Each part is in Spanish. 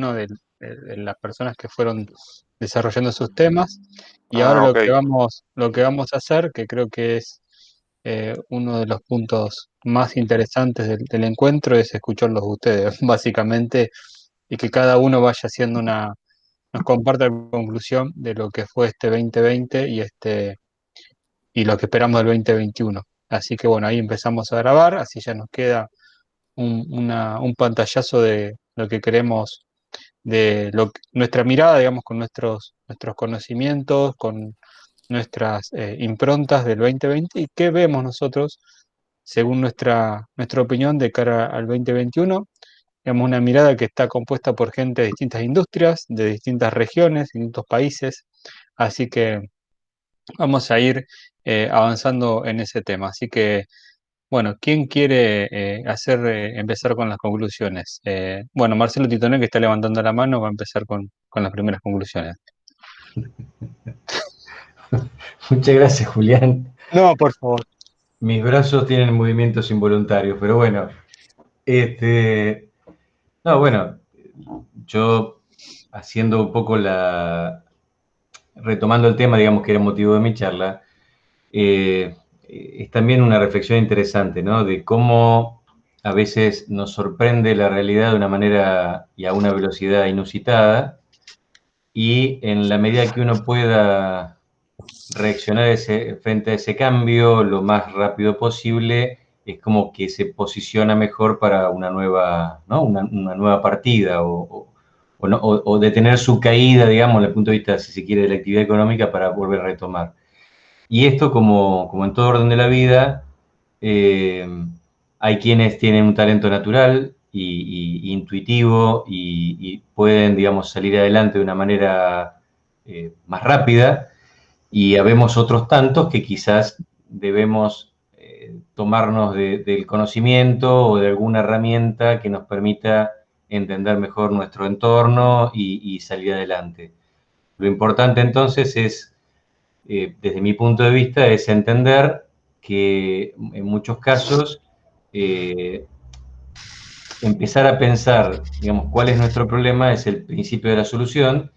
mano de las personas que fueron desarrollando sus temas. Y ahora Ah, ok. lo que vamos a hacer, que creo que es uno de los puntos más interesantes del encuentro, es escucharlos a ustedes, básicamente, y que cada uno vaya haciendo nos comparta la conclusión de lo que fue este 2020 y lo que esperamos del 2021. Así que bueno, ahí empezamos a grabar, así ya nos queda un pantallazo de lo que queremos, nuestra mirada, digamos, con nuestros conocimientos, con nuestras improntas del 2020 y qué vemos nosotros según nuestra opinión de cara al 2021. Digamos, una mirada que está compuesta por gente de distintas industrias, de distintas regiones, distintos países. Así que vamos a ir avanzando en ese tema. Así que, bueno, ¿quién quiere empezar con las conclusiones? Bueno, Marcelo Titoné, que está levantando la mano, va a empezar con las primeras conclusiones. Muchas gracias, Julián. No, por favor. Mis brazos tienen movimientos involuntarios, pero bueno, no, bueno, yo haciendo un poco retomando el tema, digamos, que era motivo de mi charla, es también una reflexión interesante, ¿no? De cómo a veces nos sorprende la realidad de una manera y a una velocidad inusitada, y en la medida que uno pueda reaccionar frente a ese cambio lo más rápido posible, es como que se posiciona mejor para una nueva, ¿no? Una nueva partida o detener su caída, digamos, desde el punto de vista, si se quiere, de la actividad económica para volver a retomar. Y esto, como en todo orden de la vida, eh, hay quienes tienen un talento natural y intuitivo y pueden, digamos, salir adelante de una manera más rápida, y habemos otros tantos que quizás debemos tomarnos del conocimiento o de alguna herramienta que nos permita entender mejor nuestro entorno y salir adelante. Lo importante entonces es, desde mi punto de vista, es entender que en muchos casos eh, empezar a pensar, digamos, cuál es nuestro problema es el principio de la solución,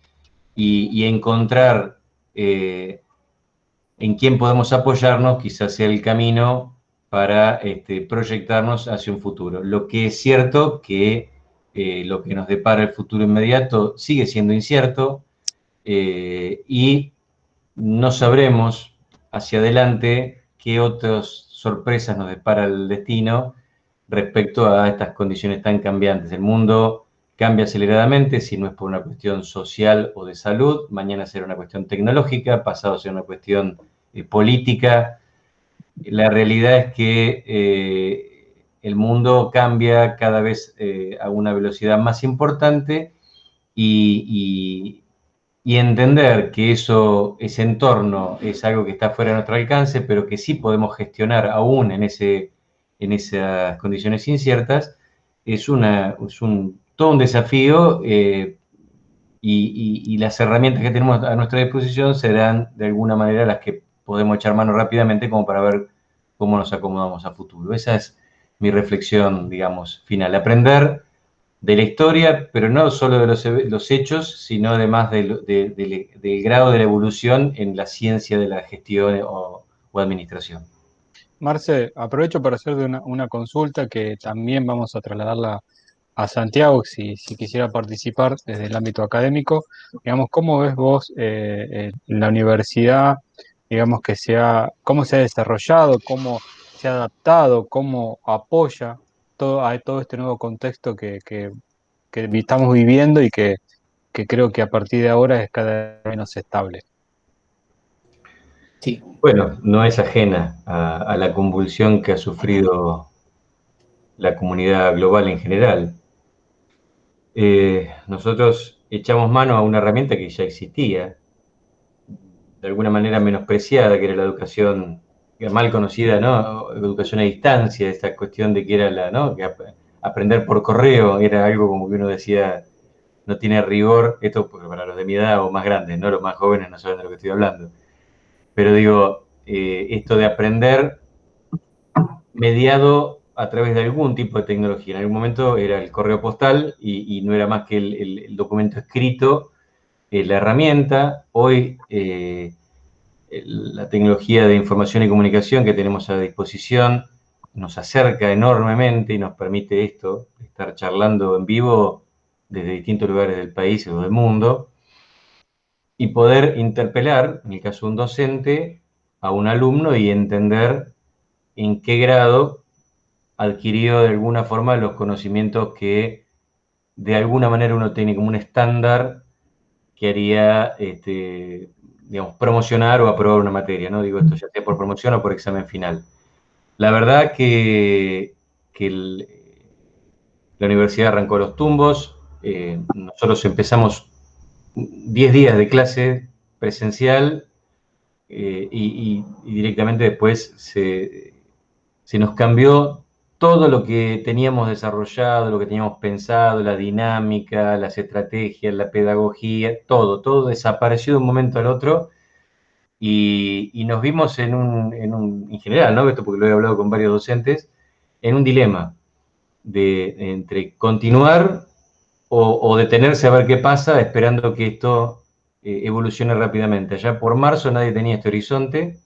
y encontrar en quién podemos apoyarnos quizás sea el camino para proyectarnos hacia un futuro. Lo que es cierto que lo que nos depara el futuro inmediato sigue siendo incierto, y no sabremos hacia adelante qué otras sorpresas nos depara el destino respecto a estas condiciones tan cambiantes. El mundo cambia aceleradamente, si no es por una cuestión social o de salud, mañana será una cuestión tecnológica, pasado será una cuestión política. La realidad es que el mundo cambia cada vez a una velocidad más importante, y, y entender que ese entorno es algo que está fuera de nuestro alcance, pero que sí podemos gestionar aún en esas condiciones inciertas, todo un desafío, y las herramientas que tenemos a nuestra disposición serán de alguna manera las que podemos echar mano rápidamente como para ver cómo nos acomodamos a futuro. Esa es mi reflexión, digamos, final. Aprender de la historia, pero no solo de los hechos, sino además del grado de la evolución en la ciencia de la gestión o administración. Marce, aprovecho para hacerte una consulta que también vamos a trasladarla a Santiago, si quisiera participar desde el ámbito académico. Digamos, ¿cómo ves vos en la universidad, digamos, cómo se ha desarrollado, cómo se ha adaptado, cómo apoya a todo este nuevo contexto que estamos viviendo y que creo que a partir de ahora es cada vez menos estable? Sí, Bueno, no es ajena a la convulsión que ha sufrido la comunidad global en general. Nosotros echamos mano a una herramienta que ya existía, de alguna manera menospreciada, que era la educación mal conocida, ¿no? Educación a distancia, esta cuestión de que era ¿no? Que aprender por correo era algo como que uno decía, no tiene rigor, esto para los de mi edad o más grandes, ¿no? Los más jóvenes no saben de lo que estoy hablando. Pero digo, esto de aprender mediado a través de algún tipo de tecnología. En algún momento era el correo postal y no era más que el documento escrito, la herramienta. Hoy la tecnología de información y comunicación que tenemos a disposición nos acerca enormemente y nos permite esto, estar charlando en vivo desde distintos lugares del país o del mundo, y poder interpelar, en el caso de un docente, a un alumno y entender en qué grado adquirió de alguna forma los conocimientos que de alguna manera uno tiene como un estándar que haría, digamos, promocionar o aprobar una materia, ¿no? Digo esto ya sea por promoción o por examen final. La verdad que la universidad arrancó los tumbos, nosotros empezamos 10 días de clase presencial, y directamente después se nos cambió todo lo que teníamos desarrollado, lo que teníamos pensado, la dinámica, las estrategias, la pedagogía, todo desapareció de un momento al otro, y nos vimos en general, ¿no? Esto porque lo he hablado con varios docentes, en un dilema entre continuar o detenerse a ver qué pasa, esperando que esto evolucione rápidamente. Allá por marzo nadie tenía este horizonte,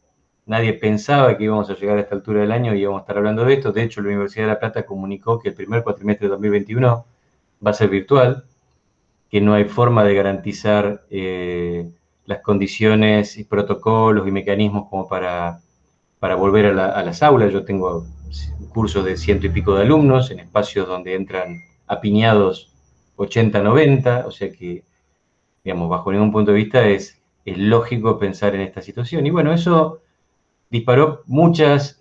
nadie pensaba que íbamos a llegar a esta altura del año y íbamos a estar hablando de esto. De hecho, la Universidad de La Plata comunicó que el primer cuatrimestre de 2021 va a ser virtual, que no hay forma de garantizar las condiciones y protocolos y mecanismos como para volver a las aulas. Yo tengo cursos de 100 y pico de alumnos en espacios donde entran apiñados 80, 90, o sea que, digamos, bajo ningún punto de vista es lógico pensar en esta situación. Y bueno, eso disparó muchas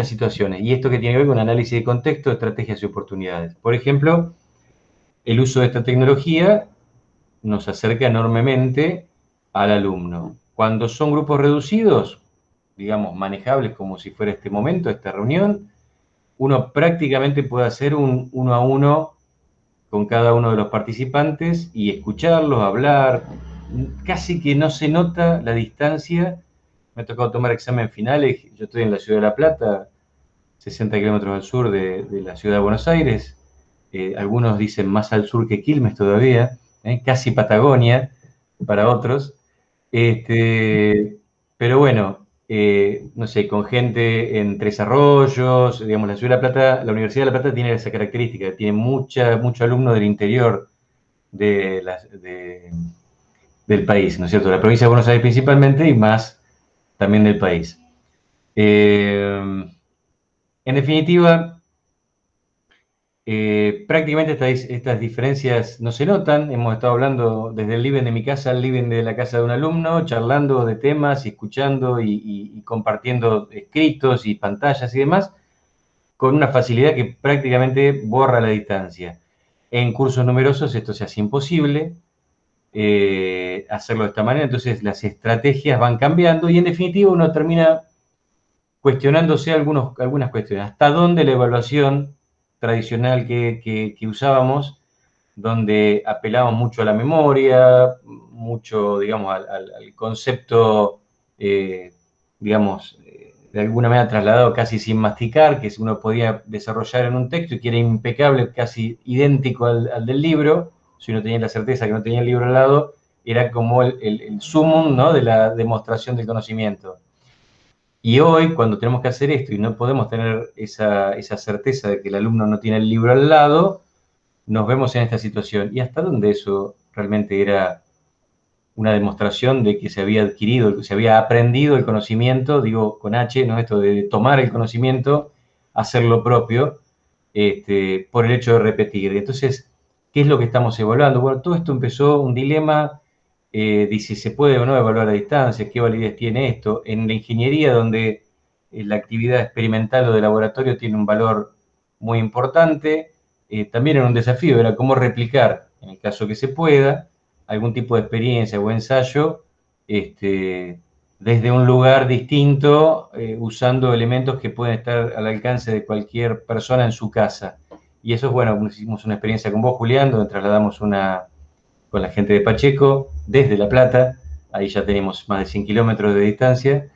situaciones. Y esto que tiene que ver con análisis de contexto, estrategias y oportunidades. Por ejemplo, el uso de esta tecnología nos acerca enormemente al alumno. Cuando son grupos reducidos, digamos, manejables como si fuera este momento, esta reunión, uno prácticamente puede hacer un uno a uno con cada uno de los participantes y escucharlos, hablar. Casi que no se nota la distancia. Me ha tocado tomar examen finales. Yo estoy en la ciudad de La Plata, 60 kilómetros al sur de la ciudad de Buenos Aires. Algunos dicen más al sur que Quilmes todavía, casi Patagonia para otros. Pero bueno, no sé, con gente en Tres Arroyos, digamos, la ciudad de La Plata, la Universidad de La Plata tiene esa característica, tiene mucho alumno del interior del país, ¿no es cierto? La provincia de Buenos Aires principalmente y más también del país. En definitiva, prácticamente estas diferencias no se notan. Hemos estado hablando desde el living de mi casa al living de la casa de un alumno, charlando de temas, y escuchando y compartiendo escritos y pantallas y demás, con una facilidad que prácticamente borra la distancia. En cursos numerosos esto se hace imposible hacerlo de esta manera, entonces las estrategias van cambiando y en definitiva uno termina cuestionándose algunas cuestiones. ¿Hasta dónde la evaluación tradicional que usábamos, donde apelábamos mucho a la memoria, mucho, digamos, al concepto, digamos, de alguna manera trasladado casi sin masticar, que uno podía desarrollar en un texto y que era impecable, casi idéntico al del libro, si uno tenía la certeza que no tenía el libro al lado, era como el sumum, ¿no?, de la demostración del conocimiento. Y hoy, cuando tenemos que hacer esto y no podemos tener esa certeza de que el alumno no tiene el libro al lado, nos vemos en esta situación. ¿Y hasta dónde eso realmente era una demostración de que se había adquirido, que se había aprendido el conocimiento, digo con H, ¿no? Esto de tomar el conocimiento, hacerlo propio, por el hecho de repetir? Entonces, ¿qué es lo que estamos evaluando? Bueno, todo esto empezó un dilema de si se puede o no evaluar a distancia, qué validez tiene esto. En la ingeniería, donde la actividad experimental o de laboratorio tiene un valor muy importante, también era un desafío, era cómo replicar, en el caso que se pueda, algún tipo de experiencia o ensayo desde un lugar distinto, usando elementos que pueden estar al alcance de cualquier persona en su casa. Y eso es bueno, hicimos una experiencia con vos, Julián, donde trasladamos con la gente de Pacheco, desde La Plata, ahí ya tenemos más de 100 kilómetros de distancia,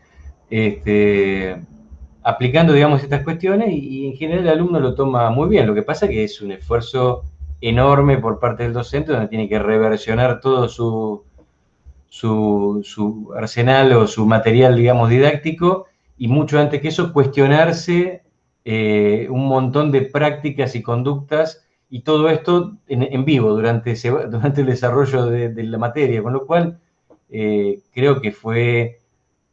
aplicando, digamos, estas cuestiones y en general el alumno lo toma muy bien. Lo que pasa es que es un esfuerzo enorme por parte del docente donde tiene que reversionar todo su arsenal o su material, digamos, didáctico y mucho antes que eso cuestionarse un montón de prácticas y conductas y todo esto en vivo durante el desarrollo de la materia, con lo cual creo que fue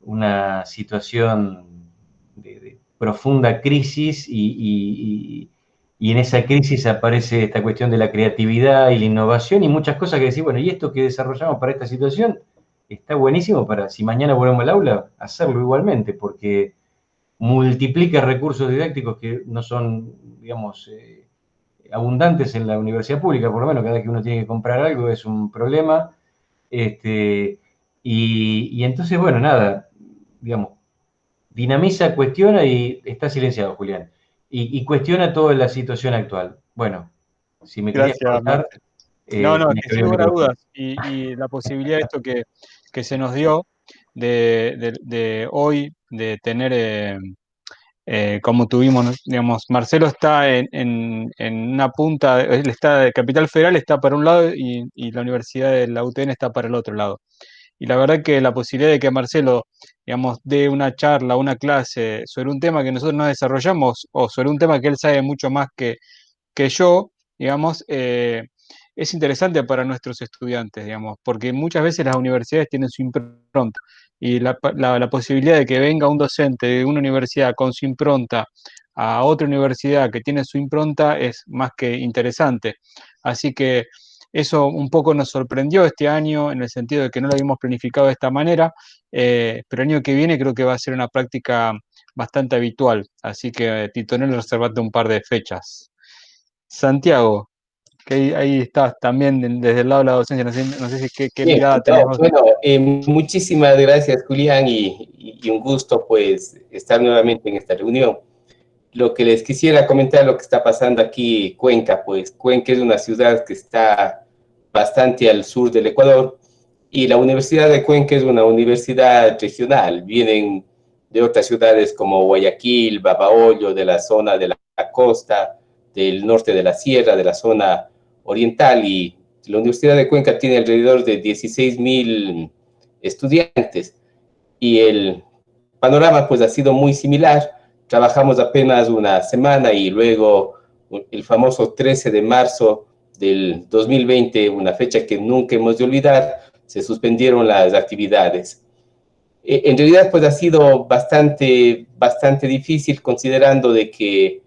una situación de profunda crisis y en esa crisis aparece esta cuestión de la creatividad y la innovación y muchas cosas que decir, bueno, y esto que desarrollamos para esta situación está buenísimo para, si mañana volvemos al aula, hacerlo igualmente, porque multiplica recursos didácticos que no son, digamos, abundantes en la universidad pública, por lo menos cada vez que uno tiene que comprar algo es un problema. Y entonces, bueno, nada, digamos, dinamiza, cuestiona y está silenciado, Julián. Y cuestiona toda la situación actual. Bueno, si me querías Gracias, contar, Marce. No, no, tenés que que sin abrir el lugar a micrófono. dudas. Y la posibilidad de esto que se nos dio de hoy, de tener, como tuvimos, ¿no? Digamos, Marcelo está en una punta, él está de Capital Federal, está para un lado y la Universidad de la UTN está para el otro lado. Y la verdad que la posibilidad de que Marcelo, digamos, dé una charla, una clase sobre un tema que nosotros no desarrollamos o sobre un tema que él sabe mucho más que yo, digamos, es interesante para nuestros estudiantes, digamos, porque muchas veces las universidades tienen su impronta y la posibilidad de que venga un docente de una universidad con su impronta a otra universidad que tiene su impronta es más que interesante. Así que eso un poco nos sorprendió este año en el sentido de que no lo habíamos planificado de esta manera, pero el año que viene creo que va a ser una práctica bastante habitual. Así que, Titonel, reservate un par de fechas. Santiago, que ahí estás también desde el lado de la docencia, no sé si qué Bien, mirada tenés no, vos. bueno, muchísimas gracias, Julián, y un gusto, pues, estar nuevamente en esta reunión. Lo que les quisiera comentar, lo que está pasando aquí, Cuenca, pues, Cuenca es una ciudad que está bastante al sur del Ecuador, y la Universidad de Cuenca es una universidad regional. Vienen de otras ciudades como Guayaquil, Babahoyo, de la zona de la costa, del norte de la sierra, de la zona oriental, y la Universidad de Cuenca tiene alrededor de 16.000 estudiantes y el panorama pues ha sido muy similar. Trabajamos apenas una semana y luego el famoso 13 de marzo del 2020, una fecha que nunca hemos de olvidar, se suspendieron las actividades. En realidad pues ha sido bastante difícil considerando de que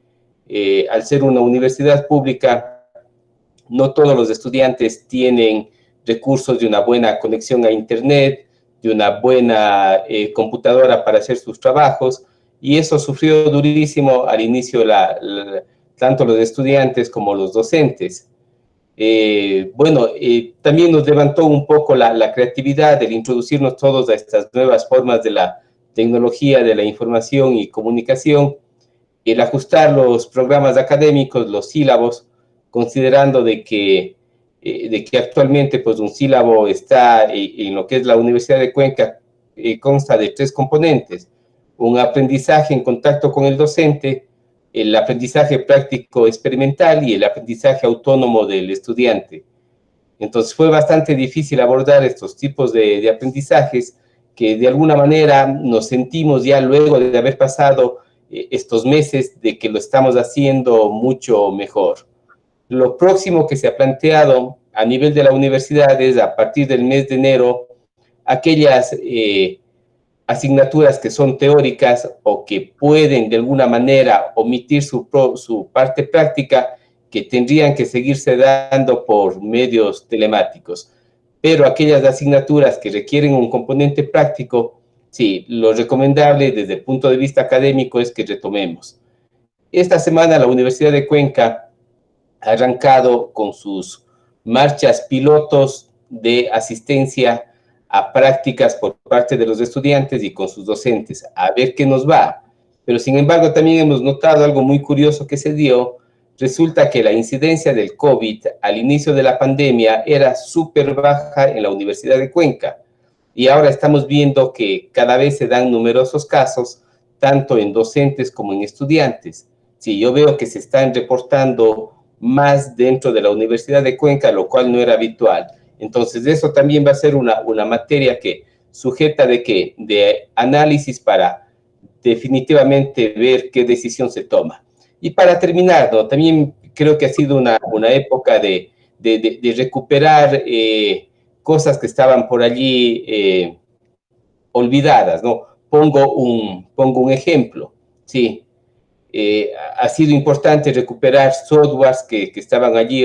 al ser una universidad pública no todos los estudiantes tienen recursos de una buena conexión a Internet, de una buena computadora para hacer sus trabajos, y eso sufrió durísimo al inicio tanto los estudiantes como los docentes. También nos levantó un poco la creatividad, el introducirnos todos a estas nuevas formas de la tecnología, de la información y comunicación, el ajustar los programas académicos, los sílabos, considerando de que actualmente pues un sílabo está en lo que es la Universidad de Cuenca, consta de 3 componentes: un aprendizaje en contacto con el docente, el aprendizaje práctico experimental y el aprendizaje autónomo del estudiante. Entonces fue bastante difícil abordar estos tipos de aprendizajes que de alguna manera nos sentimos ya luego de haber pasado estos meses de que lo estamos haciendo mucho mejor. Lo próximo que se ha planteado a nivel de la universidad es a partir del mes de enero aquellas asignaturas que son teóricas o que pueden de alguna manera omitir su parte práctica, que tendrían que seguirse dando por medios telemáticos. Pero aquellas asignaturas que requieren un componente práctico, sí, lo recomendable desde el punto de vista académico es que retomemos. Esta semana la Universidad de Cuenca ha arrancado con sus marchas pilotos de asistencia a prácticas por parte de los estudiantes y con sus docentes, a ver qué nos va. Pero sin embargo también hemos notado algo muy curioso que se dio. Resulta que la incidencia del COVID al inicio de la pandemia era súper baja en la Universidad de Cuenca, y ahora estamos viendo que cada vez se dan numerosos casos, tanto en docentes como en estudiantes. Sí, yo veo que se están reportando más dentro de la Universidad de Cuenca, lo cual no era habitual. Entonces, eso también va a ser una materia que sujeta de análisis para definitivamente ver qué decisión se toma. Y para terminar, ¿no? También creo que ha sido una época de recuperar cosas que estaban por allí olvidadas, ¿no? Pongo un ejemplo, ¿sí? Ha sido importante recuperar softwares que estaban allí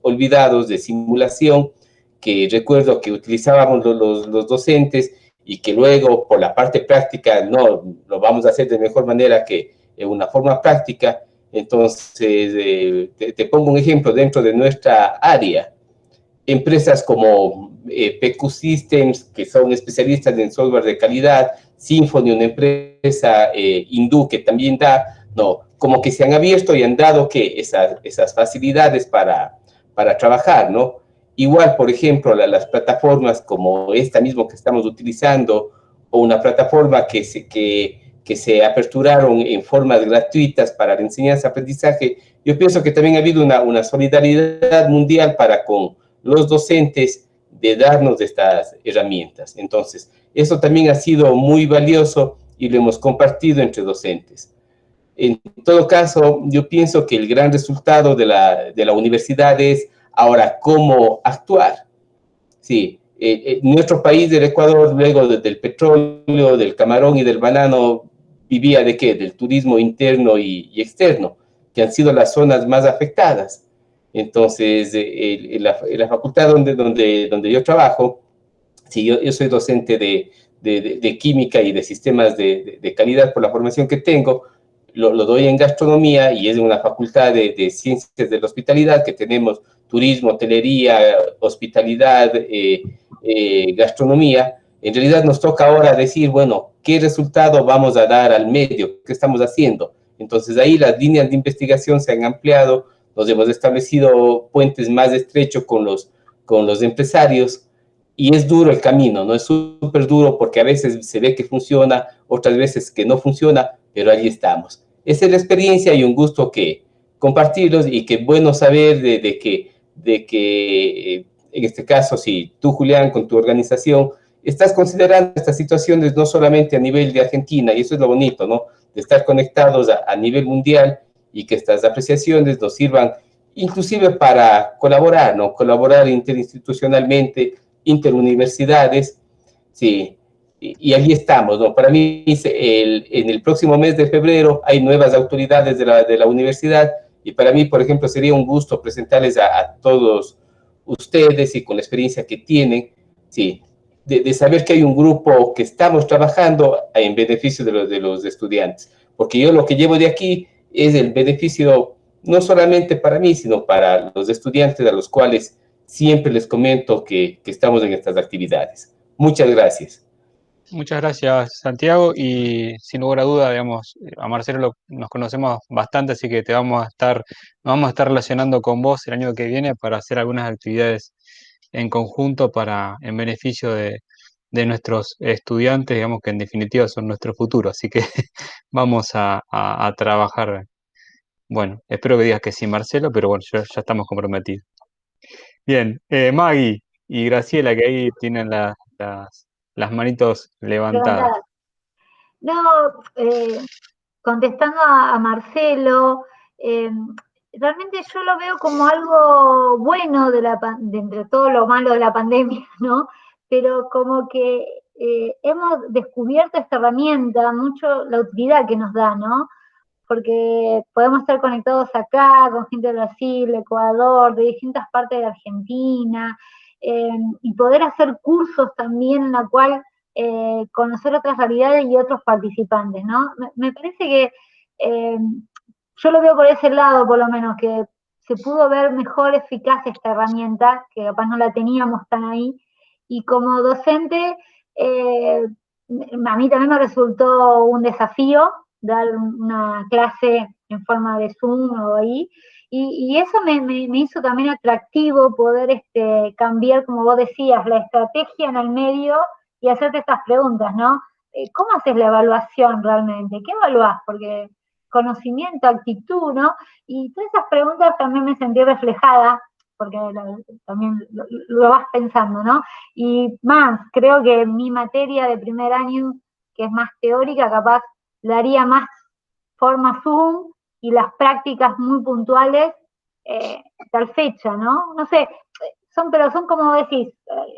olvidados de simulación, que recuerdo que utilizábamos los docentes y que luego por la parte práctica no lo vamos a hacer de mejor manera que en una forma práctica. Entonces, te pongo un ejemplo dentro de nuestra área. Empresas como PQ Systems, que son especialistas en software de calidad, Symphony, una empresa hindú que también da, no, como que se han abierto y han dado que esas facilidades para trabajar, ¿no? Igual, por ejemplo, las plataformas como esta misma que estamos utilizando, o una plataforma que se aperturaron en formas gratuitas para la enseñanza-aprendizaje, yo pienso que también ha habido una solidaridad mundial para con los docentes de darnos estas herramientas. Entonces, eso también ha sido muy valioso y lo hemos compartido entre docentes. En todo caso, yo pienso que el gran resultado de la universidad es ahora cómo actuar. Sí, nuestro país del Ecuador, luego del petróleo, del camarón y del banano, vivía ¿de qué? Del turismo interno y externo, que han sido las zonas más afectadas. Entonces, en la facultad donde yo trabajo, sí, yo soy docente de química y de sistemas de calidad por la formación que tengo, lo doy en gastronomía y es una facultad de ciencias de la hospitalidad que tenemos turismo, hotelería, hospitalidad, gastronomía. En realidad nos toca ahora decir, bueno, ¿qué resultado vamos a dar al medio? ¿Qué estamos haciendo? Entonces ahí las líneas de investigación se han ampliado, nos hemos establecido puentes más estrechos con los empresarios y es duro el camino, ¿no? Es súper duro porque a veces se ve que funciona, otras veces que no funciona, pero allí estamos. Esa es la experiencia y un gusto que compartirlos y qué bueno saber de que en este caso, si tú, Julián, con tu organización, estás considerando estas situaciones no solamente a nivel de Argentina, y eso es lo bonito, ¿no? De estar conectados a nivel mundial y que estas apreciaciones nos sirvan inclusive para colaborar, ¿no? Colaborar interinstitucionalmente, interuniversidades, sí, y allí estamos, ¿no? Para mí, en el próximo mes de febrero hay nuevas autoridades de la universidad y para mí, por ejemplo, sería un gusto presentarles a todos ustedes y con la experiencia que tienen, sí, de saber que hay un grupo que estamos trabajando en beneficio de los estudiantes, porque yo lo que llevo de aquí es el beneficio no solamente para mí, sino para los estudiantes a los cuales siempre les comento que estamos en estas actividades. Muchas gracias. Muchas gracias, Santiago, y sin lugar a duda, digamos, a Marcelo nos conocemos bastante, así que nos vamos a estar relacionando con vos el año que viene para hacer algunas actividades en conjunto en beneficio de nuestros estudiantes, digamos que en definitiva son nuestro futuro, así que vamos a trabajar. Bueno, espero que digas que sí, Marcelo, pero bueno, ya estamos comprometidos. Bien, Maggie y Graciela, que ahí tienen las manitos levantadas. No, contestando a Marcelo, realmente yo lo veo como algo bueno de entre todo lo malo de la pandemia, ¿no? Pero como que hemos descubierto esta herramienta, mucho la utilidad que nos da, ¿no? Porque podemos estar conectados acá con gente de Brasil, de Ecuador, de distintas partes de Argentina, y poder hacer cursos también en la cual conocer otras realidades y otros participantes, ¿no? Me parece que yo lo veo por ese lado, por lo menos, que se pudo ver mejor eficaz esta herramienta, que capaz no la teníamos tan ahí, y como docente, a mí también me resultó un desafío dar una clase en forma de Zoom o ahí, y eso me hizo también atractivo poder cambiar, como vos decías, la estrategia en el medio y hacerte estas preguntas, ¿no? ¿cómo haces la evaluación realmente? ¿Qué evaluás? Porque conocimiento, actitud, ¿no? Y todas esas preguntas también me sentí reflejada, porque también lo vas pensando, ¿no? Y más, creo que mi materia de primer año, que es más teórica, capaz le haría más forma Zoom y las prácticas muy puntuales tal fecha, ¿no? No sé, pero son como decís,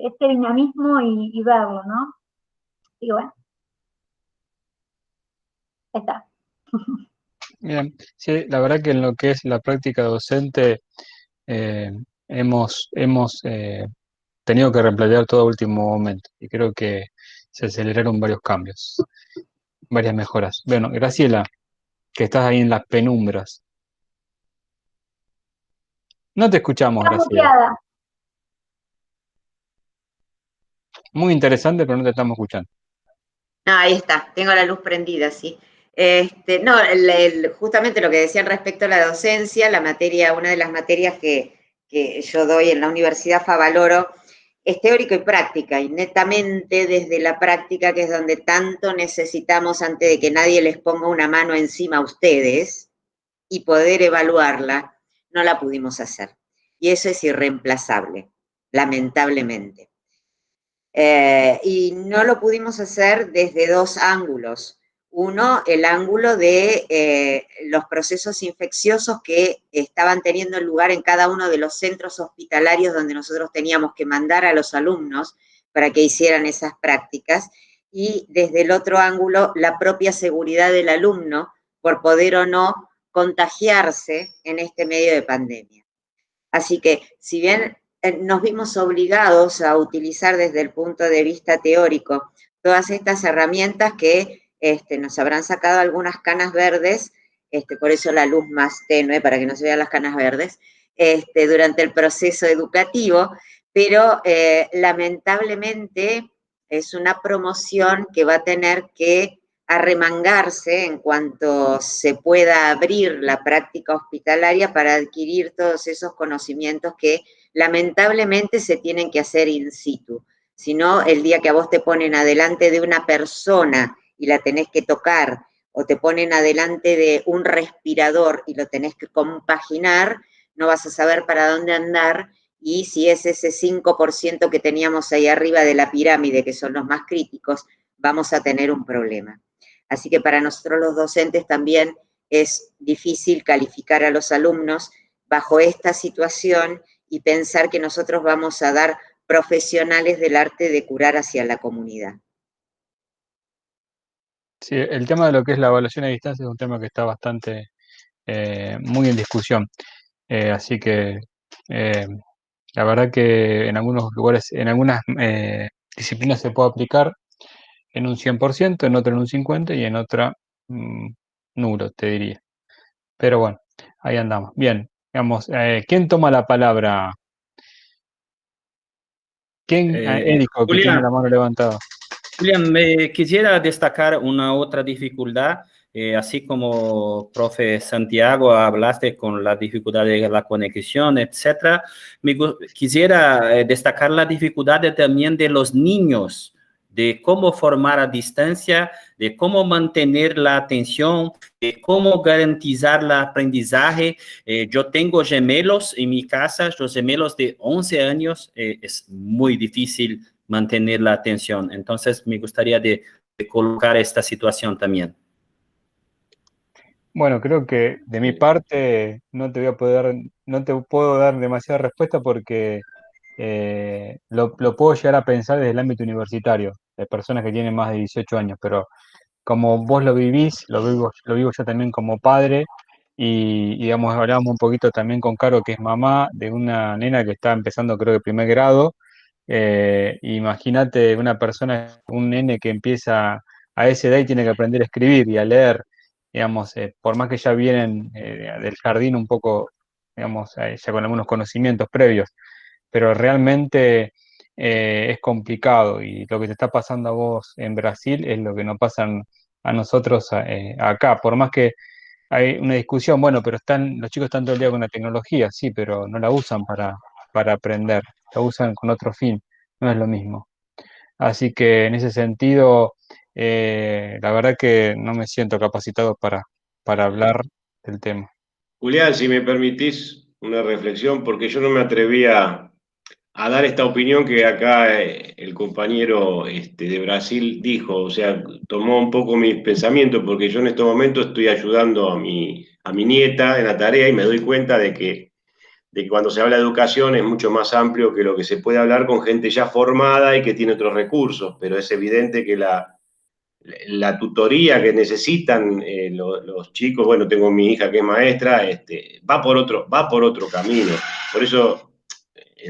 este dinamismo y verlo, ¿no? Y bueno, ahí está. Bien, sí, la verdad que en lo que es la práctica docente eh, hemos tenido que replantear todo a último momento y creo que se aceleraron varios cambios, varias mejoras. Bueno, Graciela, que estás ahí en las penumbras. No te escuchamos, Está Graciela. muteada. Muy interesante, pero no te estamos escuchando. No, ahí está, tengo la luz prendida, sí. No, justamente lo que decían respecto a la docencia, la materia, una de las materias que yo doy en la Universidad Favaloro es teórico y práctica, y netamente desde la práctica, que es donde tanto necesitamos antes de que nadie les ponga una mano encima a ustedes y poder evaluarla, no la pudimos hacer. Y eso es irreemplazable, lamentablemente. Y no lo pudimos hacer desde dos ángulos. Uno, el ángulo de los procesos infecciosos que estaban teniendo lugar en cada uno de los centros hospitalarios donde nosotros teníamos que mandar a los alumnos para que hicieran esas prácticas. Y desde el otro ángulo, la propia seguridad del alumno por poder o no contagiarse en este medio de pandemia. Así que, si bien nos vimos obligados a utilizar desde el punto de vista teórico todas estas herramientas que nos habrán sacado algunas canas verdes, por eso la luz más tenue, para que no se vean las canas verdes, durante el proceso educativo, pero lamentablemente es una promoción que va a tener que arremangarse en cuanto se pueda abrir la práctica hospitalaria para adquirir todos esos conocimientos que lamentablemente se tienen que hacer in situ. Si no, el día que a vos te ponen adelante de una persona y la tenés que tocar, o te ponen adelante de un respirador y lo tenés que compaginar, no vas a saber para dónde andar, y si es ese 5% que teníamos ahí arriba de la pirámide, que son los más críticos, vamos a tener un problema. Así que para nosotros los docentes también es difícil calificar a los alumnos bajo esta situación y pensar que nosotros vamos a dar profesionales del arte de curar hacia la comunidad. Sí, el tema de lo que es la evaluación a distancia es un tema que está bastante, muy en discusión. Así que la verdad que en algunos lugares, en algunas disciplinas se puede aplicar en un 100%, en otra en un 50% y en otra nulo, te diría. Pero bueno, ahí andamos. Bien, digamos, ¿quién toma la palabra? ¿Quién? Érico, que tiene la mano levantada. Julián, me quisiera destacar una otra dificultad, así como profe Santiago hablaste con la dificultad de la conexión, etcétera. Quisiera destacar la dificultad también de los niños, de cómo formar a distancia, de cómo mantener la atención, de cómo garantizar el aprendizaje. Yo tengo gemelos en mi casa, los gemelos de 11 años, es muy difícil mantener la atención. Entonces, me gustaría de colocar esta situación también. Bueno, creo que de mi parte no te puedo dar demasiada respuesta porque lo puedo llegar a pensar desde el ámbito universitario, de personas que tienen más de 18 años, pero como vos lo vivís, lo vivo yo también como padre y digamos, hablábamos un poquito también con Caro, que es mamá de una nena que está empezando creo que primer grado. Imagínate una persona, un nene que empieza a esa edad y tiene que aprender a escribir y a leer, digamos, por más que ya vienen del jardín un poco, digamos, ya con algunos conocimientos previos, pero realmente es complicado y lo que te está pasando a vos en Brasil es lo que nos pasan a nosotros acá, por más que hay una discusión, bueno, pero los chicos están todo el día con la tecnología, sí, pero no la usan para aprender, la usan con otro fin, no es lo mismo. Así que en ese sentido, la verdad que no me siento capacitado para hablar del tema. Julián, si me permitís una reflexión, porque yo no me atrevía a dar esta opinión que acá el compañero de Brasil dijo, o sea, tomó un poco mis pensamientos, porque yo en este momento estoy ayudando a mi nieta en la tarea y me doy cuenta de que cuando se habla de educación es mucho más amplio que lo que se puede hablar con gente ya formada y que tiene otros recursos, pero es evidente que la tutoría que necesitan los chicos, bueno, tengo mi hija que es maestra, va por otro camino. Por eso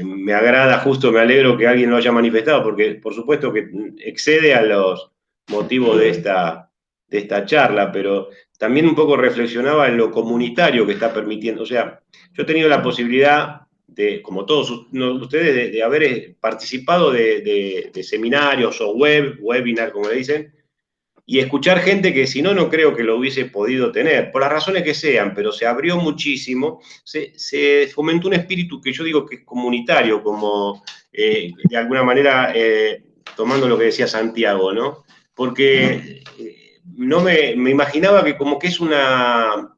me agrada, justo me alegro que alguien lo haya manifestado, porque por supuesto que excede a los motivos de esta charla, pero también un poco reflexionaba en lo comunitario que está permitiendo. O sea, yo he tenido la posibilidad de, como todos ustedes, de haber participado de seminarios o webinar, como le dicen, y escuchar gente que si no, no creo que lo hubiese podido tener, por las razones que sean, pero se abrió muchísimo, se fomentó un espíritu que yo digo que es comunitario, como de alguna manera, tomando lo que decía Santiago, ¿no? Porque no me imaginaba que como que es una...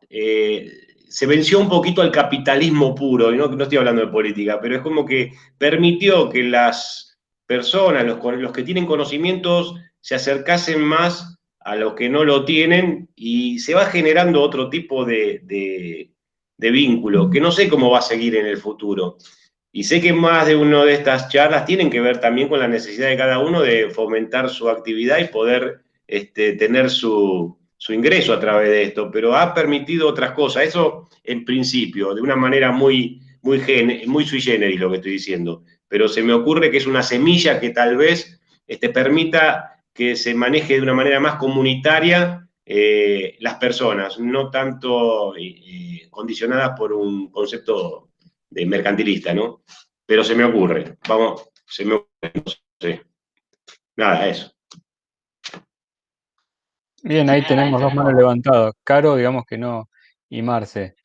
se venció un poquito al capitalismo puro, y no estoy hablando de política, pero es como que permitió que las personas, los que tienen conocimientos, se acercasen más a los que no lo tienen y se va generando otro tipo de vínculo, que no sé cómo va a seguir en el futuro. Y sé que más de una de estas charlas tienen que ver también con la necesidad de cada uno de fomentar su actividad y poder tener su ingreso a través de esto, pero ha permitido otras cosas. Eso en principio, de una manera muy sui generis lo que estoy diciendo, pero se me ocurre que es una semilla que tal vez permita que se maneje de una manera más comunitaria las personas, no tanto condicionadas por un concepto de mercantilista, ¿no? Pero se me ocurre, se me ocurre, no sé. Nada, eso. Bien, ahí tenemos dos manos levantadas. Caro, digamos que no, y Marce.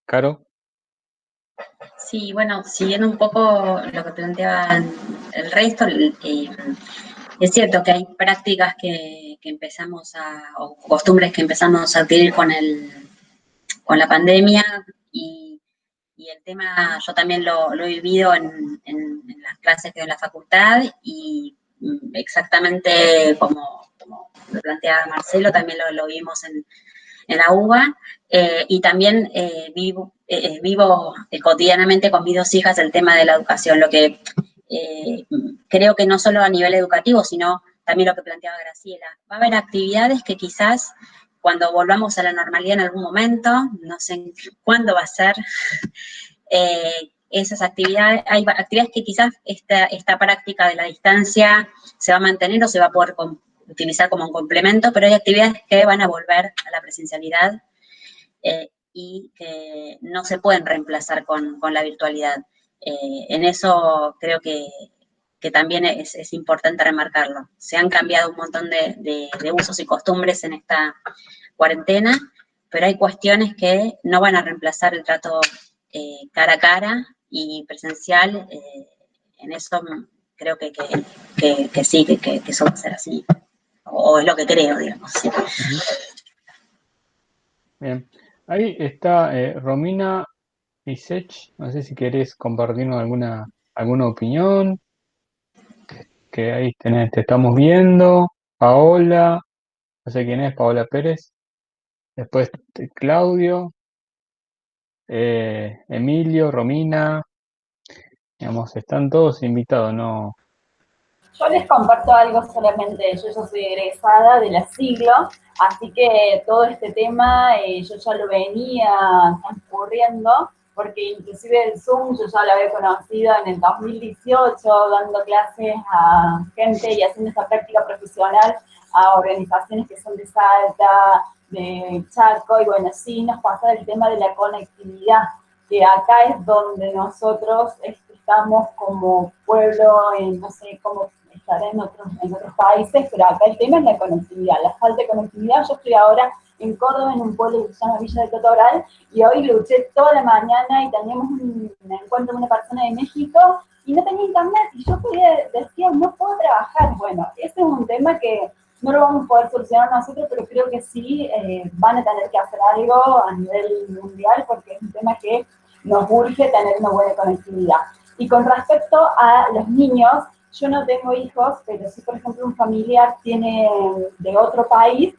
Caro. Sí, bueno, siguiendo un poco lo que planteaban el resto, es cierto que hay prácticas que empezamos o costumbres que empezamos a adquirir con la pandemia y el tema yo también lo he vivido en las clases que doy en la facultad y exactamente como lo planteaba Marcelo, también lo vimos en la UBA, y también vivo cotidianamente con mis dos hijas el tema de la educación, lo que creo que no solo a nivel educativo, sino también lo que planteaba Graciela. Va a haber actividades que quizás cuando volvamos a la normalidad en algún momento, no sé cuándo va a ser, esas actividades, hay actividades que quizás esta práctica de la distancia se va a mantener o se va a poder utilizar como un complemento, pero hay actividades que van a volver a la presencialidad y que no se pueden reemplazar con la virtualidad. En eso creo que también es importante remarcarlo. Se han cambiado un montón de usos y costumbres en esta cuarentena, pero hay cuestiones que no van a reemplazar el trato cara a cara y presencial. En eso creo que sí, que eso va a ser así. O es lo que creo, digamos. ¿Sí? Bien. Ahí está Romina Isech. No sé si querés compartirnos alguna opinión. Que ahí te estamos viendo. Paola, no sé quién es, Paola Pérez. Después Claudio, Emilio, Romina. Digamos, están todos invitados, ¿no? Yo les comparto algo solamente, yo ya soy egresada de la siglo, así que todo este tema yo ya lo venía transcurriendo, porque inclusive el Zoom yo ya lo había conocido en el 2018, dando clases a gente y haciendo esa práctica profesional a organizaciones que son de Salta, de Chaco, y bueno, sí nos pasa el tema de la conectividad, que acá es donde nosotros estamos como pueblo, no sé cómo estará en otros países, pero acá el tema es la conectividad, la falta de conectividad. Yo estoy ahora en Córdoba, en un pueblo que se llama Villa de Totoral, y hoy luché toda la mañana y teníamos un encuentro con una persona de México y no tenía internet, y yo decía, no puedo trabajar. Bueno, ese es un tema que no lo vamos a poder solucionar nosotros, pero creo que sí van a tener que hacer algo a nivel mundial, porque es un tema que nos urge tener una buena conectividad. Y con respecto a los niños, yo no tengo hijos, pero sí, por ejemplo, un familiar tiene de otro país,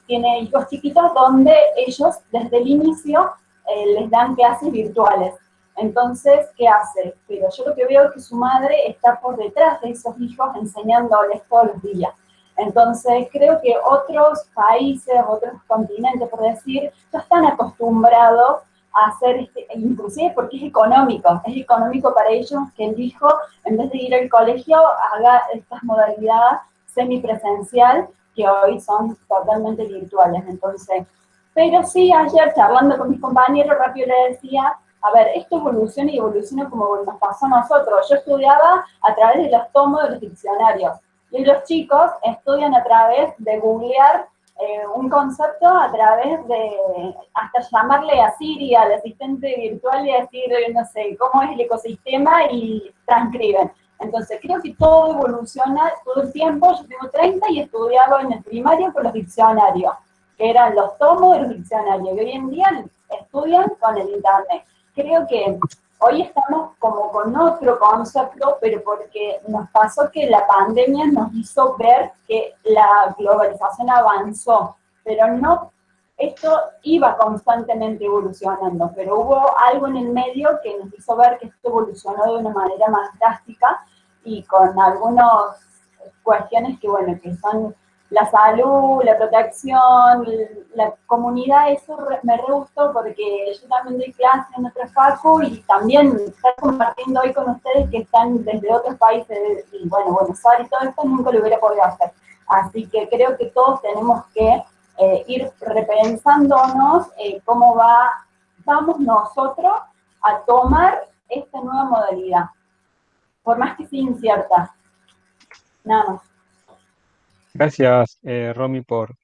tiene hijos chiquitos donde ellos desde el inicio les dan clases virtuales. Entonces, ¿qué hace? Pero yo lo que veo es que su madre está por detrás de esos hijos enseñándoles todos los días. Entonces, creo que otros países, otros continentes, por decir, ya están acostumbrados a hacer, inclusive porque es económico para ellos que el hijo, en vez de ir al colegio, haga estas modalidades semipresencial que hoy son totalmente virtuales. Entonces, pero sí, ayer charlando con mis compañeros, rápido le decía, a ver, esto evoluciona y evoluciona como nos pasó a nosotros. Yo estudiaba a través de los tomos de los diccionarios, y los chicos estudian a través de googlear un concepto, a través de hasta llamarle a Siri, al asistente virtual, y decir, no sé, cómo es el ecosistema, y transcriben. Entonces, creo que todo evoluciona todo el tiempo. Yo tengo 30 y estudiaba en el primario con los diccionarios, que eran los tomos de los diccionarios, y hoy en día estudian con el internet. Creo que hoy estamos como con otro concepto, pero porque nos pasó que la pandemia nos hizo ver que la globalización avanzó, pero no, esto iba constantemente evolucionando, pero hubo algo en el medio que nos hizo ver que esto evolucionó de una manera más drástica y con algunas cuestiones que, bueno, que son la salud, la protección, la comunidad. Eso me re gustó porque yo también doy clases en otra facu y también estar compartiendo hoy con ustedes que están desde otros países, y bueno, Buenos Aires y todo esto, nunca lo hubiera podido hacer. Así que creo que todos tenemos que ir repensándonos cómo vamos nosotros a tomar esta nueva modalidad, por más que sea incierta. Nada más. Gracias, Romy, por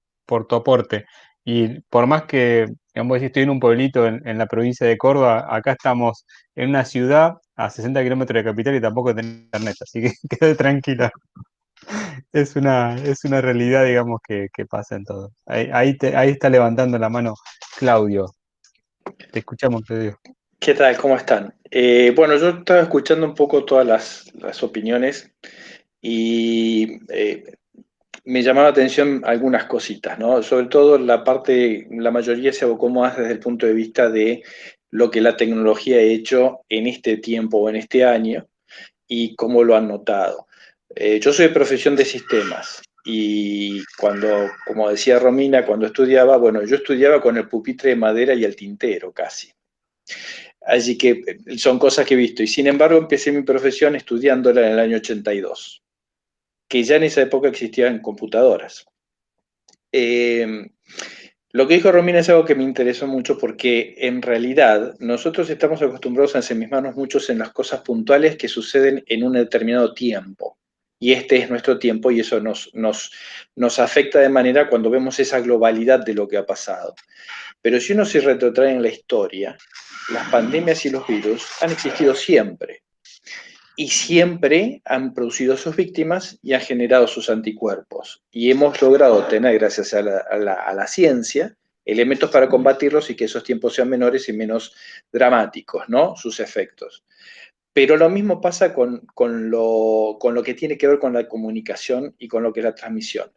tu aporte. Y por más que, digamos, estoy en un pueblito en la provincia de Córdoba, acá estamos en una ciudad a 60 kilómetros de capital y tampoco tenemos internet, así que quede tranquila. Es una realidad, digamos, que pasa en todo. Ahí está levantando la mano Claudio. Te escuchamos, Claudio. ¿Qué tal? ¿Cómo están? Bueno, yo estaba escuchando un poco todas las opiniones y me llamaba la atención algunas cositas, ¿no? Sobre todo la mayoría se abocó más desde el punto de vista de lo que la tecnología ha hecho en este tiempo o en este año y cómo lo han notado. Yo soy de profesión de sistemas y cuando, como decía Romina, cuando estudiaba, bueno, yo estudiaba con el pupitre de madera y el tintero casi. Así que son cosas que he visto. Y sin embargo, empecé mi profesión estudiándola en el año 82, que ya en esa época existían computadoras. Lo que dijo Romina es algo que me interesó mucho porque en realidad nosotros estamos acostumbrados a ensimismarnos muchos en las cosas puntuales que suceden en un determinado tiempo. Y este es nuestro tiempo y eso nos afecta de manera cuando vemos esa globalidad de lo que ha pasado. Pero si uno se retrotrae en la historia, las pandemias y los virus han existido siempre. Y siempre han producido sus víctimas y han generado sus anticuerpos. Y hemos logrado tener, gracias a la ciencia, elementos para combatirlos y que esos tiempos sean menores y menos dramáticos, ¿no? Sus efectos. Pero lo mismo pasa con lo que tiene que ver con la comunicación y con lo que es la transmisión.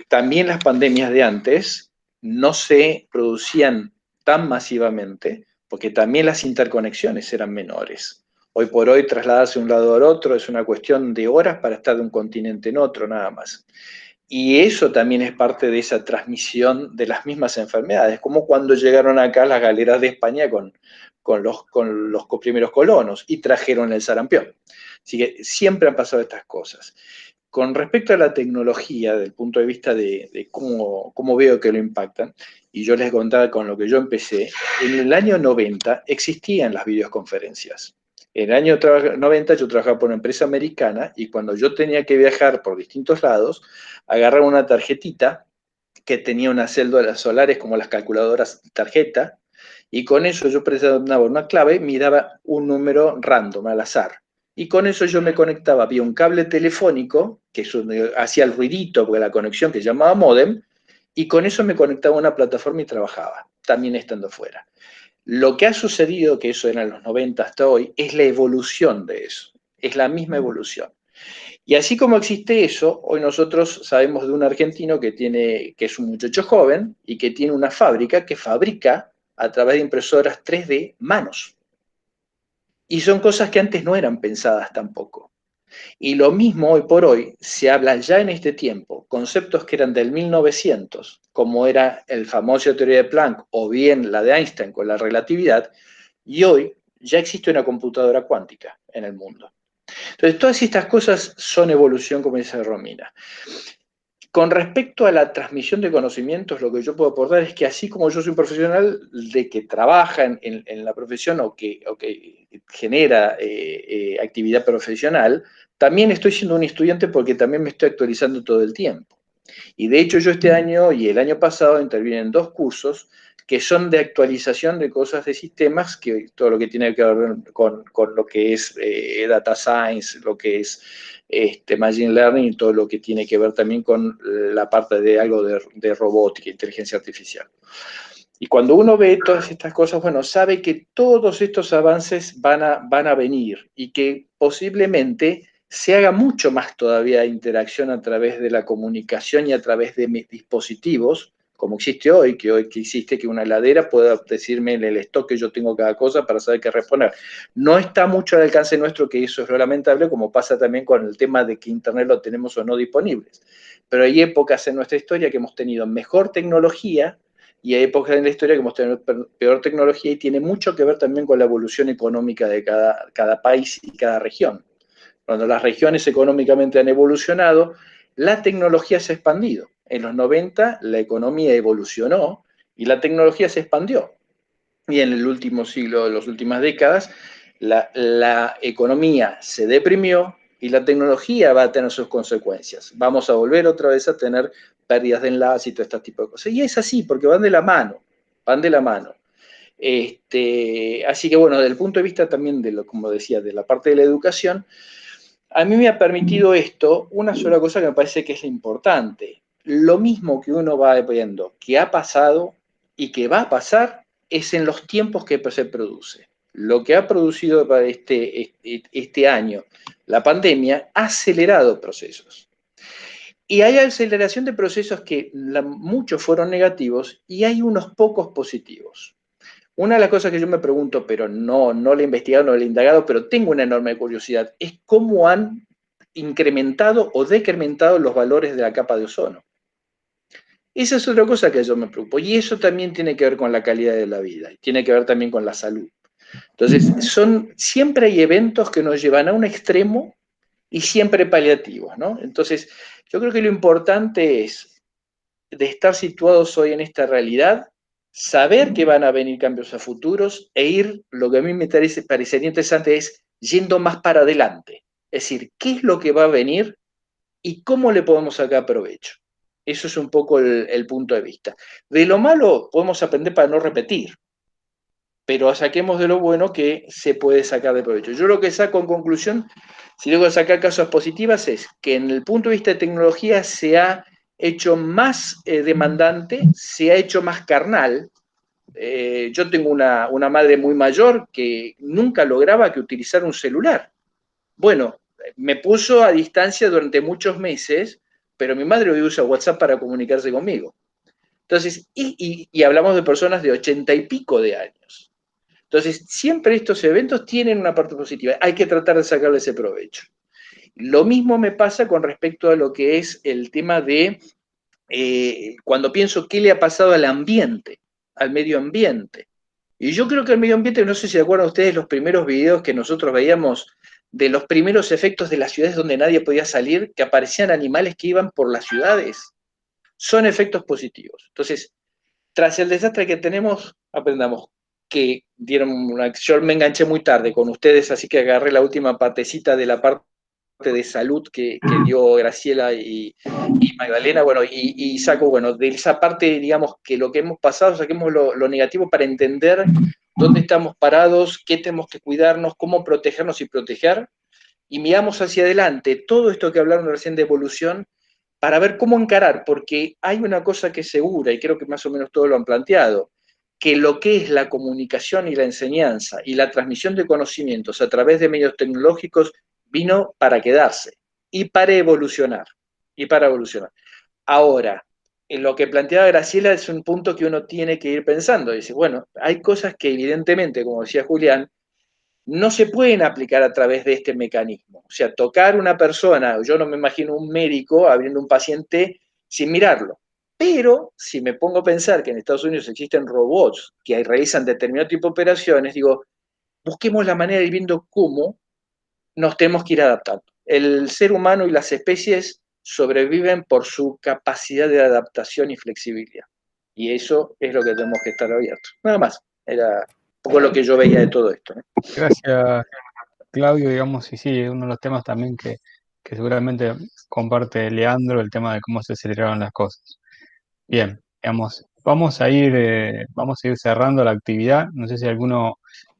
También las pandemias de antes no se producían tan masivamente porque también las interconexiones eran menores. Hoy por hoy trasladarse de un lado al otro es una cuestión de horas para estar de un continente en otro nada más. Y eso también es parte de esa transmisión de las mismas enfermedades, como cuando llegaron acá las galeras de España con los primeros colonos y trajeron el sarampión. Así que siempre han pasado estas cosas. Con respecto a la tecnología, desde el punto de vista de cómo veo que lo impactan, y yo les contaba con lo que yo empecé, en el año 90 existían las videoconferencias. En el año 90 yo trabajaba por una empresa americana y cuando yo tenía que viajar por distintos lados, agarraba una tarjetita que tenía unas células solares como las calculadoras tarjeta Y con eso yo presionaba una clave, me daba un número random, al azar. Y con eso yo me conectaba vía un cable telefónico, que hacía el ruidito, porque la conexión que se llamaba modem, y con eso me conectaba a una plataforma y trabajaba, también estando fuera. Lo que ha sucedido, que eso era en los 90 hasta hoy, es la evolución de eso. Es la misma evolución. Y así como existe eso, hoy nosotros sabemos de un argentino que es un muchacho joven y que tiene una fábrica que fabrica a través de impresoras 3D manos. Y son cosas que antes no eran pensadas tampoco. Y lo mismo hoy por hoy se habla ya en este tiempo, conceptos que eran del 1900, como era el famoso teoría de Planck o bien la de Einstein con la relatividad, y hoy ya existe una computadora cuántica en el mundo. Entonces, todas estas cosas son evolución, como dice Romina. Con respecto a la transmisión de conocimientos, lo que yo puedo aportar es que así como yo soy un profesional de que trabaja en la profesión o que genera actividad profesional, también estoy siendo un estudiante porque también me estoy actualizando todo el tiempo. Y de hecho yo este año y el año pasado intervine en 2 cursos que son de actualización de cosas de sistemas, que todo lo que tiene que ver con lo que es data science, lo que es machine learning y todo lo que tiene que ver también con la parte de algo de robótica, inteligencia artificial. Y cuando uno ve todas estas cosas, bueno, sabe que todos estos avances van a venir y que posiblemente se haga mucho más todavía interacción a través de la comunicación y a través de dispositivos, como existe hoy que existe que una heladera pueda decirme en el stock que yo tengo cada cosa para saber qué responder. No está mucho al alcance nuestro, que eso es lo lamentable, como pasa también con el tema de que Internet lo tenemos o no disponibles. Pero hay épocas en nuestra historia que hemos tenido mejor tecnología y hay épocas en la historia que hemos tenido peor tecnología y tiene mucho que ver también con la evolución económica de cada país y cada región. Cuando las regiones económicamente han evolucionado, la tecnología se ha expandido. En los 90 la economía evolucionó y la tecnología se expandió. Y en el último siglo, en las últimas décadas, la economía se deprimió y la tecnología va a tener sus consecuencias. Vamos a volver otra vez a tener pérdidas de enlace y todo este tipo de cosas. Y es así, porque van de la mano, van de la mano. Así que bueno, desde el punto de vista también de como decía, de la parte de la educación, a mí me ha permitido esto una sola cosa que me parece que es importante. Lo mismo que uno va viendo que ha pasado y que va a pasar es en los tiempos que se produce. Lo que ha producido para este año la pandemia ha acelerado procesos. Y hay aceleración de procesos que muchos fueron negativos y hay unos pocos positivos. Una de las cosas que yo me pregunto, pero no lo he investigado, no lo he indagado, pero tengo una enorme curiosidad, es cómo han incrementado o decrementado los valores de la capa de ozono. Esa es otra cosa que yo me preocupo. Y eso también tiene que ver con la calidad de la vida, tiene que ver también con la salud. Entonces, siempre hay eventos que nos llevan a un extremo y siempre paliativos, ¿no? Entonces, yo creo que lo importante es de estar situados hoy en esta realidad, saber que van a venir cambios a futuros e ir, lo que a mí me parecería interesante es yendo más para adelante. Es decir, ¿qué es lo que va a venir y cómo le podemos sacar provecho? Eso es un poco el punto de vista. De lo malo podemos aprender para no repetir, pero saquemos de lo bueno que se puede sacar de provecho. Yo lo que saco en conclusión, si tengo que sacar cosas positivas, es que en el punto de vista de tecnología se ha hecho más demandante, se ha hecho más carnal. Yo tengo una madre muy mayor que nunca lograba que utilizar un celular. Bueno, me puso a distancia durante muchos meses, pero mi madre hoy usa WhatsApp para comunicarse conmigo. Entonces, y hablamos de personas de 80 y pico de años. Entonces, siempre estos eventos tienen una parte positiva. Hay que tratar de sacarle ese provecho. Lo mismo me pasa con respecto a lo que es el tema de cuando pienso qué le ha pasado al ambiente, al medio ambiente. Y yo creo que el medio ambiente, no sé si se acuerdan ustedes los primeros videos que nosotros veíamos de los primeros efectos de las ciudades donde nadie podía salir, que aparecían animales que iban por las ciudades. Son efectos positivos. Entonces, tras el desastre que tenemos, aprendamos que dieron yo me enganché muy tarde con ustedes, así que agarré la última partecita de la parte de salud que dio Graciela y Magdalena, bueno, y saco, bueno, de esa parte, digamos, que lo que hemos pasado, saquemos lo negativo para entender dónde estamos parados, qué tenemos que cuidarnos, cómo protegernos y proteger, y miramos hacia adelante todo esto que hablaron recién de evolución, para ver cómo encarar, porque hay una cosa que es segura, y creo que más o menos todos lo han planteado, que lo que es la comunicación y la enseñanza y la transmisión de conocimientos a través de medios tecnológicos vino para quedarse y para evolucionar. Ahora, en lo que planteaba Graciela es un punto que uno tiene que ir pensando. Dice, bueno, hay cosas que evidentemente, como decía Julián, no se pueden aplicar a través de este mecanismo. O sea, tocar una persona, yo no me imagino un médico abriendo un paciente sin mirarlo. Pero si me pongo a pensar que en Estados Unidos existen robots que realizan determinado tipo de operaciones, digo, busquemos la manera de ir viendo cómo nos tenemos que ir adaptando. El ser humano y las especies sobreviven por su capacidad de adaptación y flexibilidad. Y eso es lo que tenemos que estar abiertos. Nada más. Era un poco lo que yo veía de todo esto, ¿no? Gracias, Claudio, digamos, y sí, es uno de los temas también que seguramente comparte Leandro, el tema de cómo se aceleraron las cosas. Bien, digamos, vamos a ir cerrando la actividad. No sé si alguno,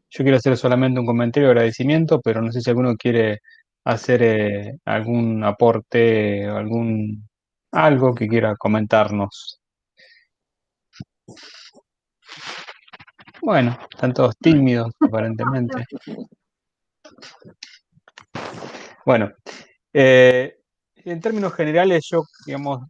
yo quiero hacer solamente un comentario de agradecimiento, pero no sé si alguno quiere hacer algún aporte, algo que quiera comentarnos. Bueno, están todos tímidos, aparentemente. Bueno, en términos generales, yo, digamos,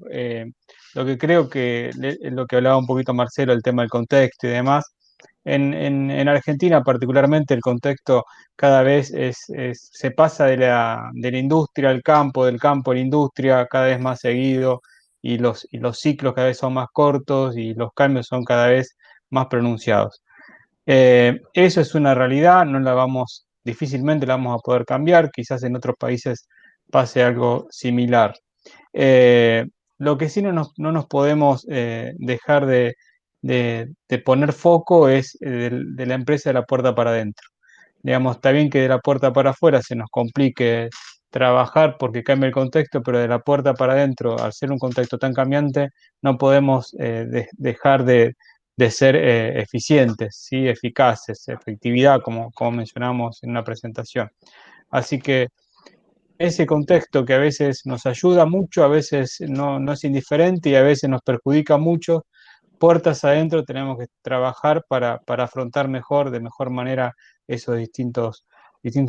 lo que creo que lo que hablaba un poquito Marcelo, el tema del contexto y demás, en Argentina particularmente el contexto cada vez se pasa de la industria al campo, del campo a la industria cada vez más seguido y los ciclos cada vez son más cortos y los cambios son cada vez más pronunciados. Eso es una realidad, difícilmente la vamos a poder cambiar, quizás en otros países pase algo similar. Lo que sí no nos podemos dejar de poner foco es de la empresa de la puerta para adentro. Digamos, está bien que de la puerta para afuera se nos complique trabajar porque cambia el contexto, pero de la puerta para adentro, al ser un contexto tan cambiante, no podemos dejar de ser eficientes, ¿sí? Eficaces, efectividad, como mencionamos en una presentación. Así que ese contexto que a veces nos ayuda mucho, a veces no es indiferente y a veces nos perjudica mucho, puertas adentro tenemos que trabajar para afrontar de mejor manera esos distintos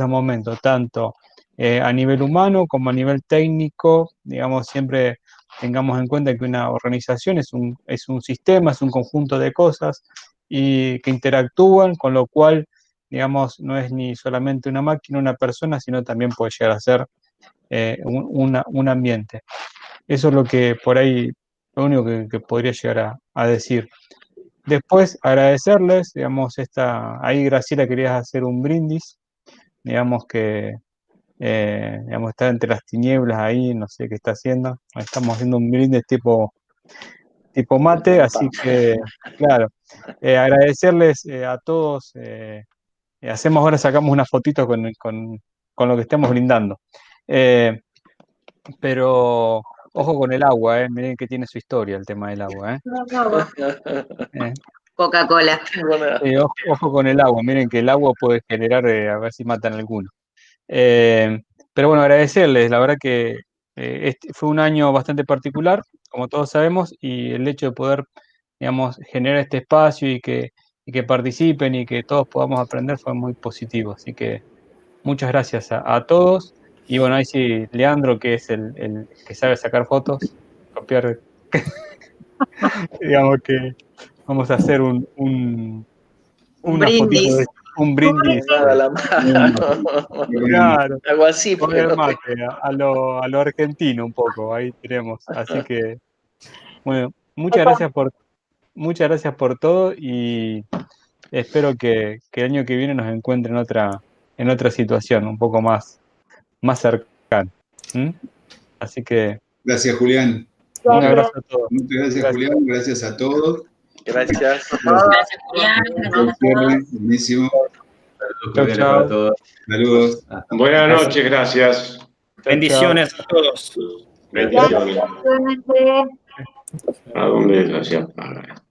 momentos, tanto a nivel humano como a nivel técnico. Digamos, siempre tengamos en cuenta que una organización es un sistema, es un conjunto de cosas y que interactúan, con lo cual, digamos, no es ni solamente una máquina, una persona, sino también puede llegar a ser un ambiente. Eso es lo que por ahí, lo único que podría llegar a decir. Después, agradecerles, digamos, ahí Graciela querías hacer un brindis, digamos que digamos, está entre las tinieblas ahí, no sé qué está haciendo. Estamos haciendo un brindis tipo mate, así que, claro, agradecerles a todos. Sacamos unas fotitos con lo que estamos brindando. Pero ojo con el agua, miren que tiene su historia el tema del agua. Coca-Cola. Ojo con el agua, miren que el agua puede generar, a ver si matan a alguno. Pero bueno, agradecerles, la verdad que fue un año bastante particular, como todos sabemos, y el hecho de poder, digamos, generar este espacio y que participen y que todos podamos aprender fue muy positivo. Así que muchas gracias a todos. Y bueno, ahí sí, Leandro, que es el que sabe sacar fotos, copiar, digamos que vamos a hacer un brindis. Un brindis. A la mano. Claro. Algo así. Con el mate, a lo argentino un poco, ahí tenemos. Así que, bueno, muchas gracias por todo y espero que el año que viene nos encuentre en otra situación, un poco más cercana. Así que... Gracias, Julián. Un abrazo a todos. Muchas gracias, Julián. Gracias a todos. Gracias. Gracias, Julián. Gracias a todos. Buenísimo. Saludos cordiales para todos. Saludos. Buenas noches, gracias. Bendiciones a todos. Bendiciones. Igualmente. ¿A dónde se apaga?